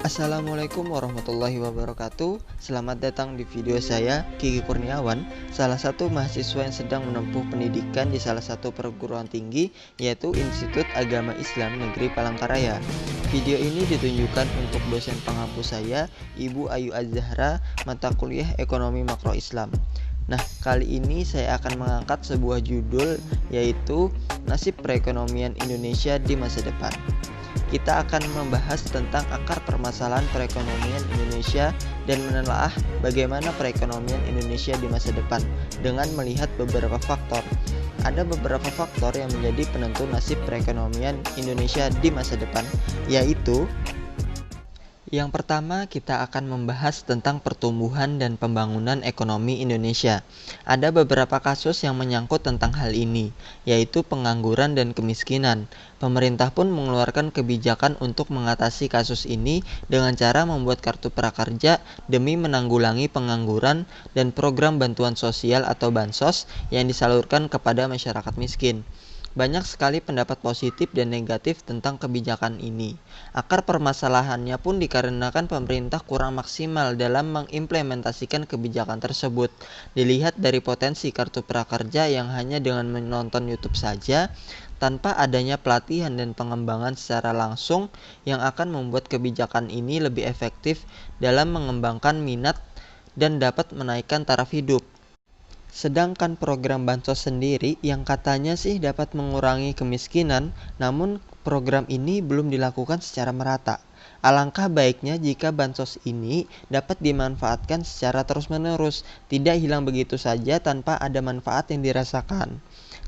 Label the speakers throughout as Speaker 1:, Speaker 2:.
Speaker 1: Assalamualaikum warahmatullahi wabarakatuh. Selamat datang di video saya, Kiki Kurniawan, salah satu mahasiswa yang sedang menempuh pendidikan di salah satu perguruan tinggi, yaitu Institut Agama Islam Negeri Palangkaraya. Video ini ditunjukkan untuk dosen pengampu saya, Ibu Ayu Az-Zahra, mata kuliah Ekonomi Makro Islam. Nah, kali ini saya akan mengangkat sebuah judul, yaitu Nasib Perekonomian Indonesia di Masa Depan. Kita akan membahas tentang akar permasalahan perekonomian Indonesia dan menelaah bagaimana perekonomian Indonesia di masa depan dengan melihat beberapa faktor. Ada beberapa faktor yang menjadi penentu nasib perekonomian Indonesia di masa depan, yaitu yang pertama, kita akan membahas tentang pertumbuhan dan pembangunan ekonomi Indonesia. Ada beberapa kasus yang menyangkut tentang hal ini, yaitu pengangguran dan kemiskinan. Pemerintah pun mengeluarkan kebijakan untuk mengatasi kasus ini dengan cara membuat kartu prakerja demi menanggulangi pengangguran dan program bantuan sosial atau bansos yang disalurkan kepada masyarakat miskin. Banyak sekali pendapat positif dan negatif tentang kebijakan ini. Akar permasalahannya pun dikarenakan pemerintah kurang maksimal dalam mengimplementasikan kebijakan tersebut. Dilihat dari potensi kartu prakerja yang hanya dengan menonton YouTube saja, tanpa adanya pelatihan dan pengembangan secara langsung yang akan membuat kebijakan ini lebih efektif dalam mengembangkan minat dan dapat menaikkan taraf hidup. Sedangkan program bansos sendiri yang katanya sih dapat mengurangi kemiskinan, namun program ini belum dilakukan secara merata. Alangkah baiknya jika bansos ini dapat dimanfaatkan secara terus-menerus, tidak hilang begitu saja tanpa ada manfaat yang dirasakan.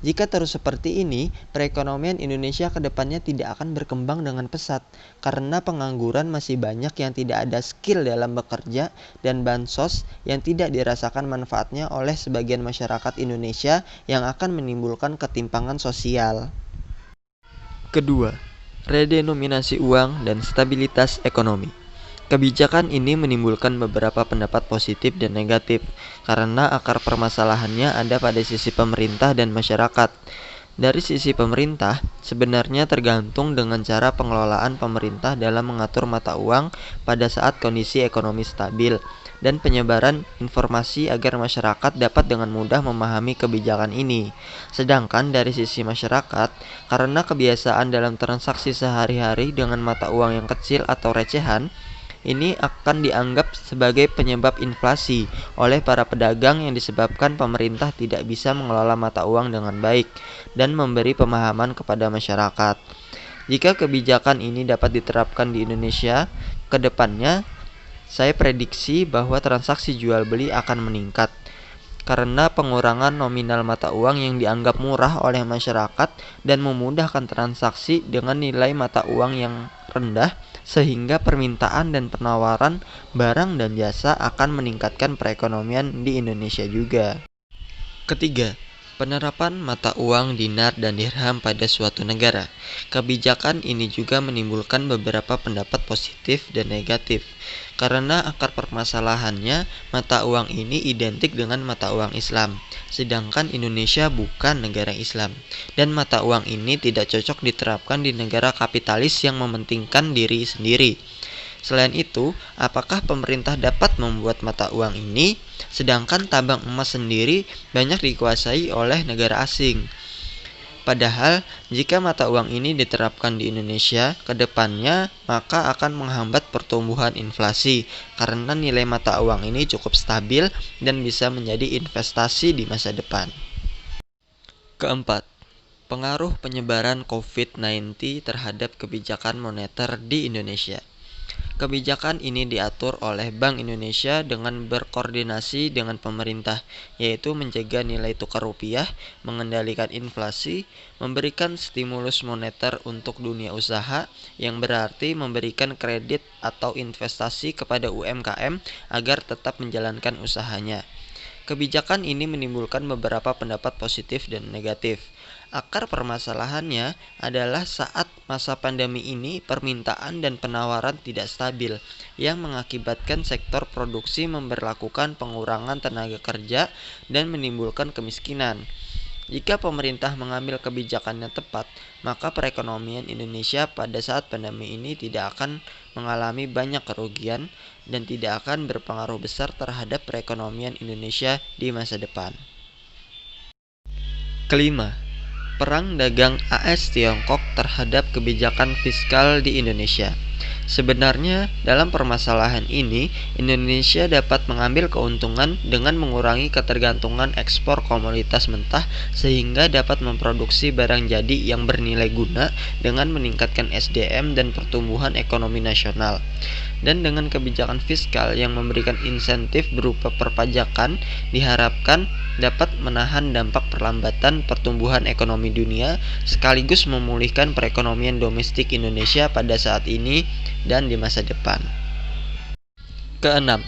Speaker 1: Jika terus seperti ini, perekonomian Indonesia ke depannya tidak akan berkembang dengan pesat, karena pengangguran masih banyak yang tidak ada skill dalam bekerja dan bansos yang tidak dirasakan manfaatnya oleh sebagian masyarakat Indonesia yang akan menimbulkan ketimpangan sosial. Kedua, redenominasi uang dan stabilitas ekonomi. Kebijakan ini menimbulkan beberapa pendapat positif dan negatif, karena akar permasalahannya ada pada sisi pemerintah dan masyarakat. Dari sisi pemerintah, sebenarnya tergantung dengan cara pengelolaan pemerintah dalam mengatur mata uang pada saat kondisi ekonomi stabil, dan penyebaran informasi agar masyarakat dapat dengan mudah memahami kebijakan ini. Sedangkan dari sisi masyarakat, karena kebiasaan dalam transaksi sehari-hari dengan mata uang yang kecil atau recehan, ini akan dianggap sebagai penyebab inflasi oleh para pedagang yang disebabkan pemerintah tidak bisa mengelola mata uang dengan baik dan memberi pemahaman kepada masyarakat. Jika kebijakan ini dapat diterapkan di Indonesia ke depannya, saya prediksi bahwa transaksi jual beli akan meningkat karena pengurangan nominal mata uang yang dianggap murah oleh masyarakat dan memudahkan transaksi dengan nilai mata uang yang rendah, sehingga permintaan dan penawaran barang dan jasa akan meningkatkan perekonomian di Indonesia juga. Ketiga, penerapan mata uang dinar dan dirham pada suatu negara. Kebijakan ini juga menimbulkan beberapa pendapat positif dan negatif, karena akar permasalahannya mata uang ini identik dengan mata uang Islam, sedangkan Indonesia bukan negara Islam, dan mata uang ini tidak cocok diterapkan di negara kapitalis yang mementingkan diri sendiri. Selain itu, apakah pemerintah dapat membuat mata uang ini, sedangkan tambang emas sendiri banyak dikuasai oleh negara asing? Padahal, jika mata uang ini diterapkan di Indonesia ke depannya, maka akan menghambat pertumbuhan inflasi, karena nilai mata uang ini cukup stabil dan bisa menjadi investasi di masa depan. Keempat, pengaruh penyebaran COVID-19 terhadap kebijakan moneter di Indonesia. Kebijakan ini diatur oleh Bank Indonesia dengan berkoordinasi dengan pemerintah, yaitu menjaga nilai tukar rupiah, mengendalikan inflasi, memberikan stimulus moneter untuk dunia usaha, yang berarti memberikan kredit atau investasi kepada UMKM agar tetap menjalankan usahanya. Kebijakan ini menimbulkan beberapa pendapat positif dan negatif. Akar permasalahannya adalah saat masa pandemi ini permintaan dan penawaran tidak stabil, yang mengakibatkan sektor produksi memberlakukan pengurangan tenaga kerja dan menimbulkan kemiskinan. Jika pemerintah mengambil kebijakan yang tepat, maka perekonomian Indonesia pada saat pandemi ini tidak akan mengalami banyak kerugian dan tidak akan berpengaruh besar terhadap perekonomian Indonesia di masa depan. Kelima, perang dagang AS Tiongkok terhadap kebijakan fiskal di Indonesia. Sebenarnya, dalam permasalahan ini, Indonesia dapat mengambil keuntungan dengan mengurangi ketergantungan ekspor komoditas mentah sehingga dapat memproduksi barang jadi yang bernilai guna dengan meningkatkan SDM dan pertumbuhan ekonomi nasional. Dan dengan kebijakan fiskal yang memberikan insentif berupa perpajakan, diharapkan dapat menahan dampak perlambatan pertumbuhan ekonomi dunia sekaligus memulihkan perekonomian domestik Indonesia pada saat ini dan di masa depan. Keenam,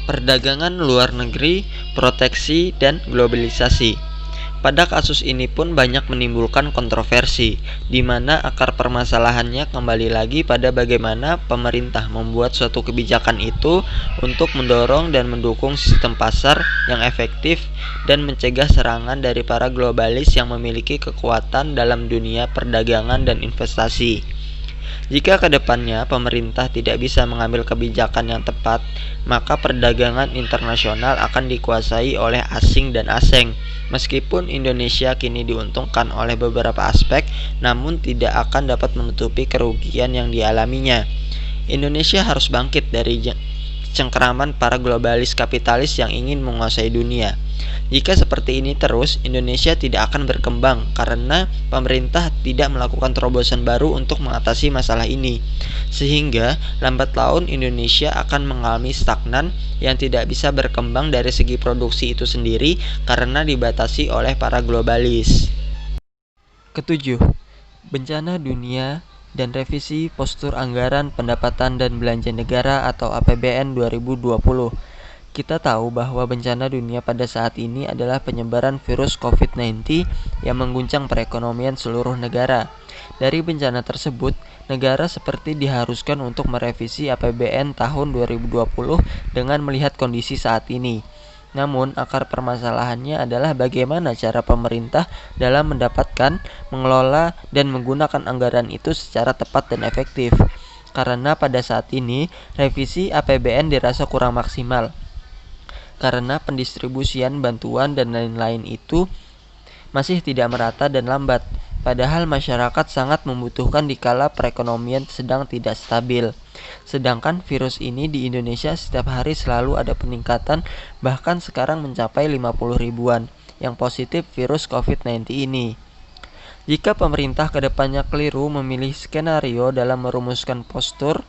Speaker 1: perdagangan luar negeri, proteksi, dan globalisasi. Pada kasus ini pun banyak menimbulkan kontroversi, di mana akar permasalahannya kembali lagi pada bagaimana pemerintah membuat suatu kebijakan itu untuk mendorong dan mendukung sistem pasar yang efektif dan mencegah serangan dari para globalis yang memiliki kekuatan dalam dunia perdagangan dan investasi. Jika kedepannya pemerintah tidak bisa mengambil kebijakan yang tepat, maka perdagangan internasional akan dikuasai oleh asing dan asing. Meskipun Indonesia kini diuntungkan oleh beberapa aspek, namun tidak akan dapat menutupi kerugian yang dialaminya. Indonesia harus bangkit dari cengkeraman para globalis kapitalis yang ingin menguasai dunia. Jika seperti ini terus, Indonesia tidak akan berkembang karena pemerintah tidak melakukan terobosan baru untuk mengatasi masalah ini. Sehingga lambat laun Indonesia akan mengalami stagnan yang tidak bisa berkembang dari segi produksi itu sendiri karena dibatasi oleh para globalis. Ketujuh, bencana dunia dan revisi postur anggaran pendapatan dan belanja negara atau APBN 2020. Kita tahu bahwa bencana dunia pada saat ini adalah penyebaran virus COVID-19 yang mengguncang perekonomian seluruh negara. Dari bencana tersebut, negara seperti diharuskan untuk merevisi APBN tahun 2020 dengan melihat kondisi saat ini. Namun, akar permasalahannya adalah bagaimana cara pemerintah dalam mendapatkan, mengelola, dan menggunakan anggaran itu secara tepat dan efektif. Karena pada saat ini, revisi APBN dirasa kurang maksimal. Karena pendistribusian bantuan dan lain-lain itu masih tidak merata dan lambat. Padahal masyarakat sangat membutuhkan dikala perekonomian sedang tidak stabil. Sedangkan virus ini di Indonesia setiap hari selalu ada peningkatan, bahkan sekarang mencapai 50 ribuan yang positif virus COVID-19 ini. Jika pemerintah kedepannya keliru memilih skenario dalam merumuskan postur,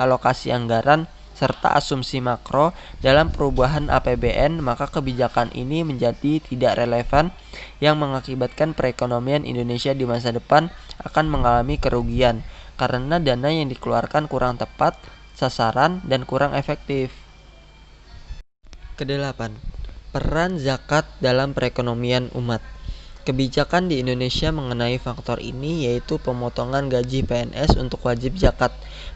Speaker 1: alokasi anggaran, serta asumsi makro dalam perubahan APBN, maka kebijakan ini menjadi tidak relevan yang mengakibatkan perekonomian Indonesia di masa depan akan mengalami kerugian karena dana yang dikeluarkan kurang tepat sasaran dan kurang efektif. Kedelapan, peran zakat dalam perekonomian umat. Kebijakan di Indonesia mengenai faktor ini yaitu pemotongan gaji PNS untuk wajib zakat.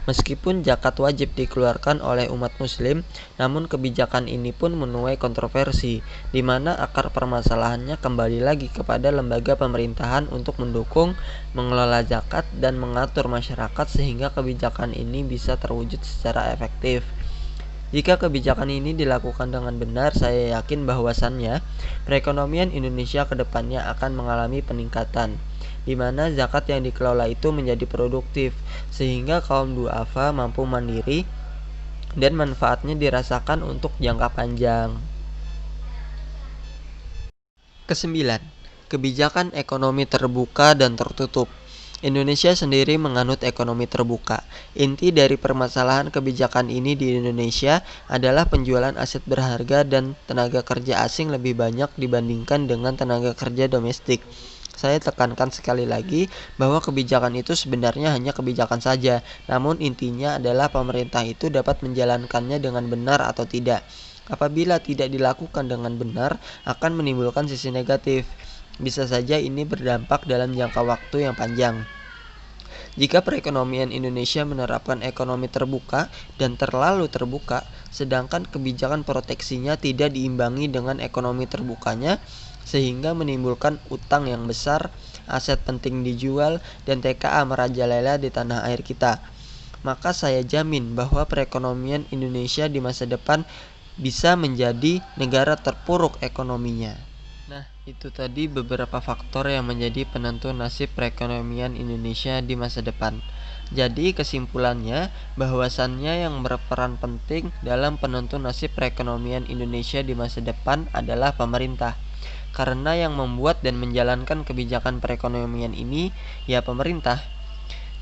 Speaker 1: Meskipun zakat wajib dikeluarkan oleh umat muslim, namun kebijakan ini pun menuai kontroversi, di mana akar permasalahannya kembali lagi kepada lembaga pemerintahan untuk mendukung, mengelola zakat, dan mengatur masyarakat sehingga kebijakan ini bisa terwujud secara efektif. Jika kebijakan ini dilakukan dengan benar, saya yakin bahwasannya perekonomian Indonesia ke depannya akan mengalami peningkatan, di mana zakat yang dikelola itu menjadi produktif, sehingga kaum duafa mampu mandiri dan manfaatnya dirasakan untuk jangka panjang. Kesembilan, kebijakan ekonomi terbuka dan tertutup. Indonesia sendiri menganut ekonomi terbuka. Inti dari permasalahan kebijakan ini di Indonesia adalah penjualan aset berharga dan tenaga kerja asing lebih banyak dibandingkan dengan tenaga kerja domestik. Saya tekankan sekali lagi bahwa kebijakan itu sebenarnya hanya kebijakan saja, namun intinya adalah pemerintah itu dapat menjalankannya dengan benar atau tidak. Apabila tidak dilakukan dengan benar, akan menimbulkan sisi negatif. Bisa saja ini berdampak dalam jangka waktu yang panjang. Jika perekonomian Indonesia menerapkan ekonomi terbuka dan terlalu terbuka, sedangkan kebijakan proteksinya tidak diimbangi dengan ekonomi terbukanya, sehingga menimbulkan utang yang besar, aset penting dijual, dan TKA merajalela di tanah air kita. Maka saya jamin bahwa perekonomian Indonesia di masa depan bisa menjadi negara terpuruk ekonominya. Nah, itu tadi beberapa faktor yang menjadi penentu nasib perekonomian Indonesia di masa depan. Jadi kesimpulannya, bahwasannya yang berperan penting dalam penentu nasib perekonomian Indonesia di masa depan adalah pemerintah. Karena yang membuat dan menjalankan kebijakan perekonomian ini ya pemerintah.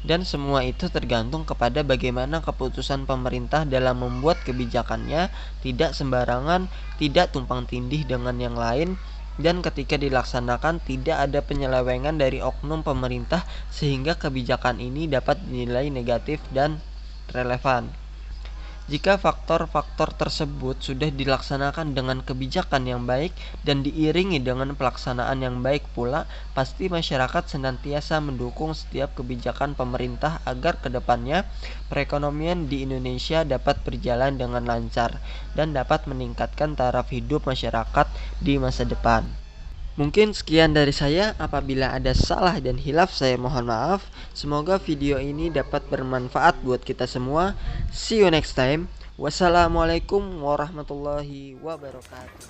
Speaker 1: Dan semua itu tergantung kepada bagaimana keputusan pemerintah dalam membuat kebijakannya, tidak sembarangan, tidak tumpang tindih dengan yang lain, dan ketika dilaksanakan tidak ada penyelewengan dari oknum pemerintah sehingga kebijakan ini dapat dinilai negatif dan relevan. Jika faktor-faktor tersebut sudah dilaksanakan dengan kebijakan yang baik dan diiringi dengan pelaksanaan yang baik pula, pasti masyarakat senantiasa mendukung setiap kebijakan pemerintah agar kedepannya perekonomian di Indonesia dapat berjalan dengan lancar dan dapat meningkatkan taraf hidup masyarakat di masa depan. Mungkin sekian dari saya. Apabila ada salah dan hilaf, saya mohon maaf. Semoga video ini dapat bermanfaat buat kita semua. See you next time. Wassalamualaikum warahmatullahi wabarakatuh.